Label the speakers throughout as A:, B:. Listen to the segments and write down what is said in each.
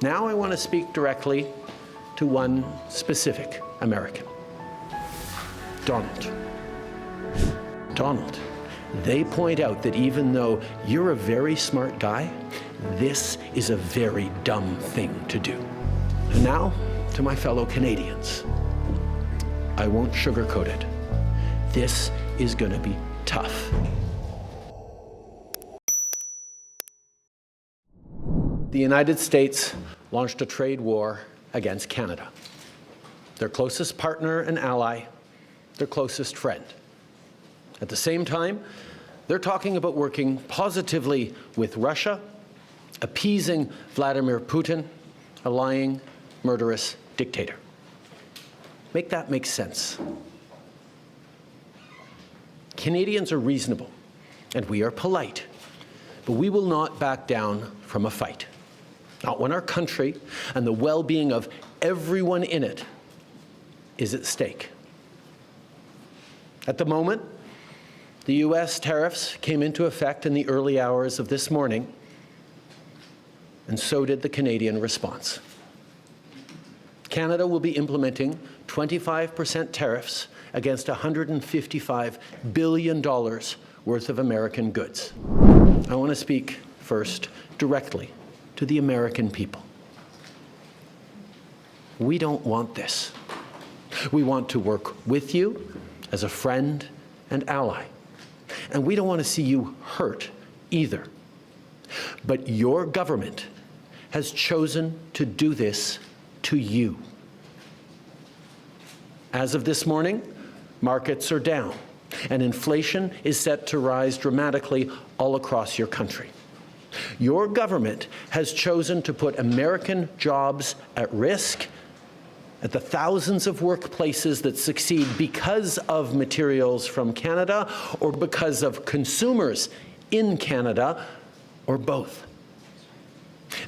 A: Now I want to speak directly to one specific American, Donald. Donald, they point out that even though you're a very smart guy, this is a very dumb thing to do. And now, to my fellow Canadians, I won't sugarcoat it. This is going to be tough. The United States launched a trade war against Canada, their closest partner and ally, their closest friend. At the same time, they're talking about working positively with Russia, appeasing Vladimir Putin, a lying, murderous dictator. Make that make sense. Canadians are reasonable, and we are polite, but we will not back down from a fight. Not when our country and the well-being of everyone in it is at stake. At the moment, the U.S. tariffs came into effect in the early hours of this morning, and so did the Canadian response. Canada will be implementing 25% tariffs against $155 billion worth of American goods. I want to speak first directly to the American people. We don't want this. We want to work with you as a friend and ally. And we don't want to see you hurt either. But your government has chosen to do this to you. As of this morning, markets are down, and inflation is set to rise dramatically all across your country. Your government has chosen to put American jobs at risk, at the thousands of workplaces that succeed because of materials from Canada or because of consumers in Canada, or both.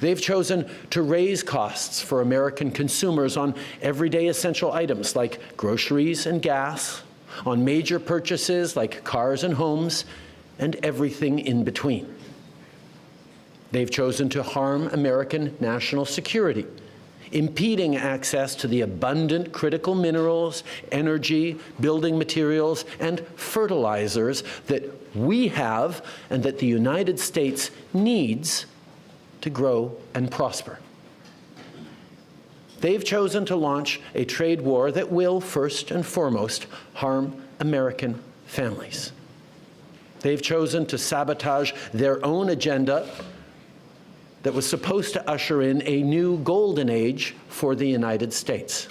A: They've chosen to raise costs for American consumers on everyday essential items like groceries and gas, on major purchases like cars and homes, and everything in between. They've chosen to harm American national security, impeding access to the abundant critical minerals, energy, building materials, and fertilizers that we have and that the United States needs to grow and prosper. They've chosen to launch a trade war that will, first and foremost, harm American families. They've chosen to sabotage their own agenda that was supposed to usher in a new golden age for the United States.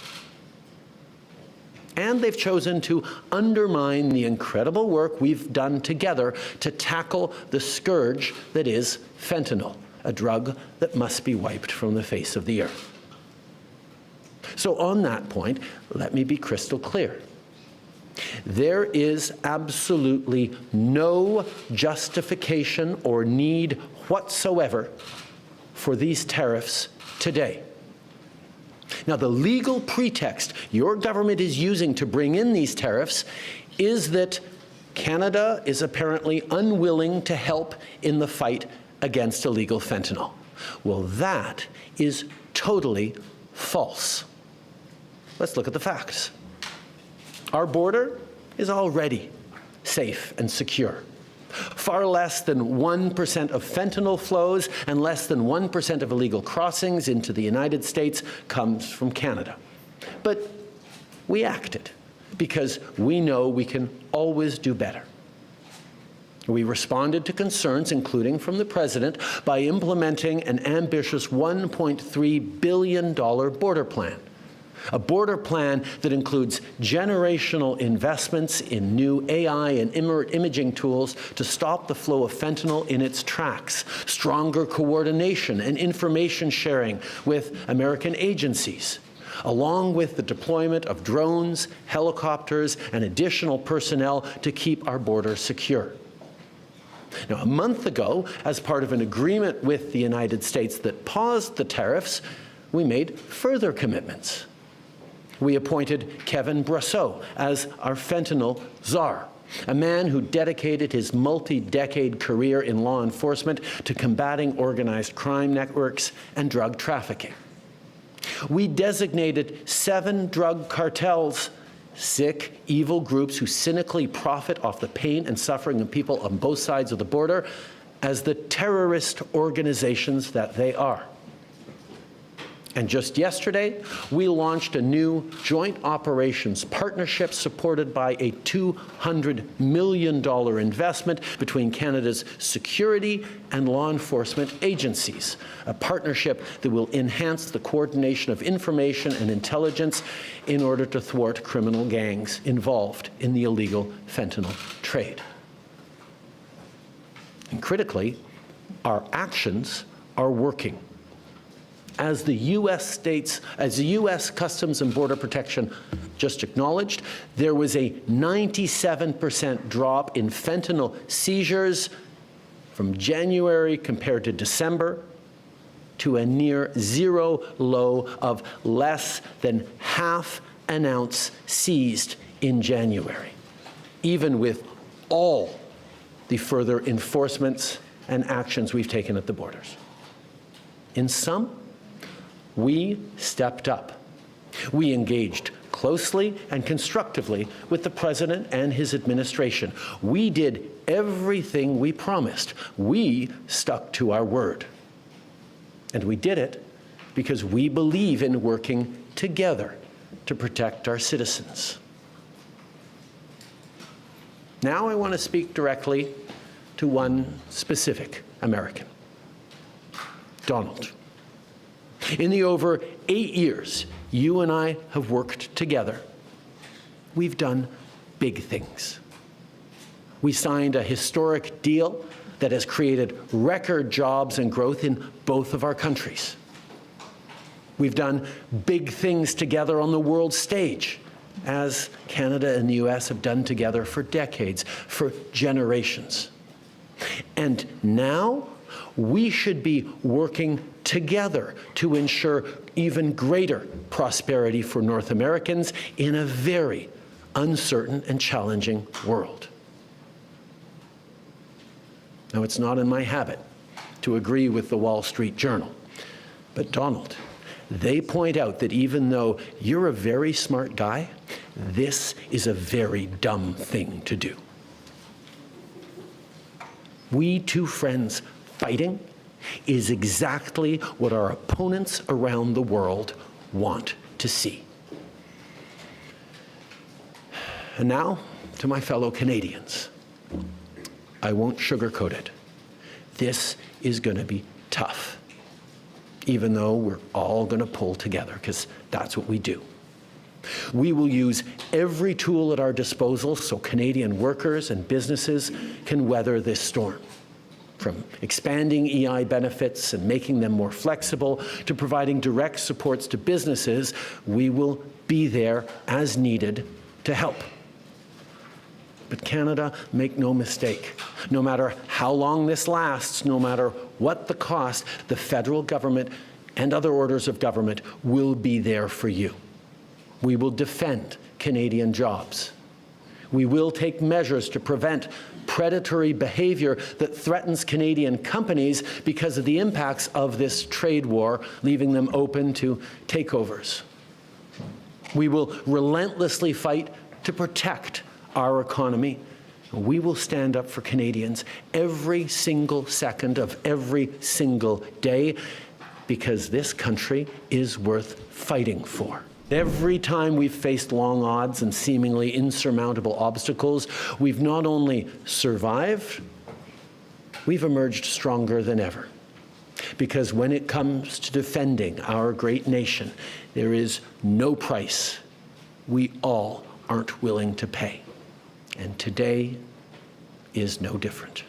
A: And they've chosen to undermine the incredible work we've done together to tackle the scourge that is fentanyl, a drug that must be wiped from the face of the earth. So on that point, let me be crystal clear. There is absolutely no justification or need whatsoever for these tariffs today. Now, the legal pretext your government is using to bring in these tariffs is that Canada is apparently unwilling to help in the fight against illegal fentanyl. Well, that is totally false. Let's look at the facts. Our border is already safe and secure. Far less than 1% of fentanyl flows and less than 1% of illegal crossings into the United States comes from Canada. But we acted because we know we can always do better. We responded to concerns, including from the President, by implementing an ambitious $1.3 billion border plan. A border plan that includes generational investments in new AI and imaging tools to stop the flow of fentanyl in its tracks, stronger coordination and information sharing with American agencies, along with the deployment of drones, helicopters, and additional personnel to keep our border secure. Now, a month ago, as part of an agreement with the United States that paused the tariffs, we made further commitments. We appointed Kevin Brosseau as our fentanyl czar, a man who dedicated his multi-decade career in law enforcement to combating organized crime networks and drug trafficking. We designated 7 drug cartels, sick, evil groups who cynically profit off the pain and suffering of people on both sides of the border, as the terrorist organizations that they are. And just yesterday, we launched a new joint operations partnership supported by a $200 million investment between Canada's security and law enforcement agencies, a partnership that will enhance the coordination of information and intelligence in order to thwart criminal gangs involved in the illegal fentanyl trade. And critically, our actions are working. As the U.S. Customs and Border Protection just acknowledged, there was a 97% drop in fentanyl seizures from January compared to December, to a near zero low of less than half an ounce seized in January, even with all the further enforcements and actions we've taken at the borders. In sum, we stepped up. We engaged closely and constructively with the President and his administration. We did everything we promised. We stuck to our word. And we did it because we believe in working together to protect our citizens. Now I want to speak directly to one specific American, Donald. In the over 8 years you and I have worked together, we've done big things. We signed a historic deal that has created record jobs and growth in both of our countries. We've done big things together on the world stage, as Canada and the US have done together for decades, for generations. And now we should be working together to ensure even greater prosperity for North Americans in a very uncertain and challenging world. Now, it's not in my habit to agree with the Wall Street Journal, but Donald, they point out that even though you're a very smart guy, this is a very dumb thing to do. We two friends fighting is exactly what our opponents around the world want to see. And now, to my fellow Canadians, I won't sugarcoat it. This is going to be tough, even though we're all going to pull together, because that's what we do. We will use every tool at our disposal so Canadian workers and businesses can weather this storm. From expanding EI benefits and making them more flexible to providing direct supports to businesses, we will be there as needed to help. But Canada, make no mistake, no matter how long this lasts, no matter what the cost, the federal government and other orders of government will be there for you. We will defend Canadian jobs. We will take measures to prevent predatory behavior that threatens Canadian companies because of the impacts of this trade war, leaving them open to takeovers. We will relentlessly fight to protect our economy. We will stand up for Canadians every single second of every single day, because this country is worth fighting for. Every time we've faced long odds and seemingly insurmountable obstacles, we've not only survived, we've emerged stronger than ever. Because when it comes to defending our great nation, there is no price we all aren't willing to pay. And today is no different.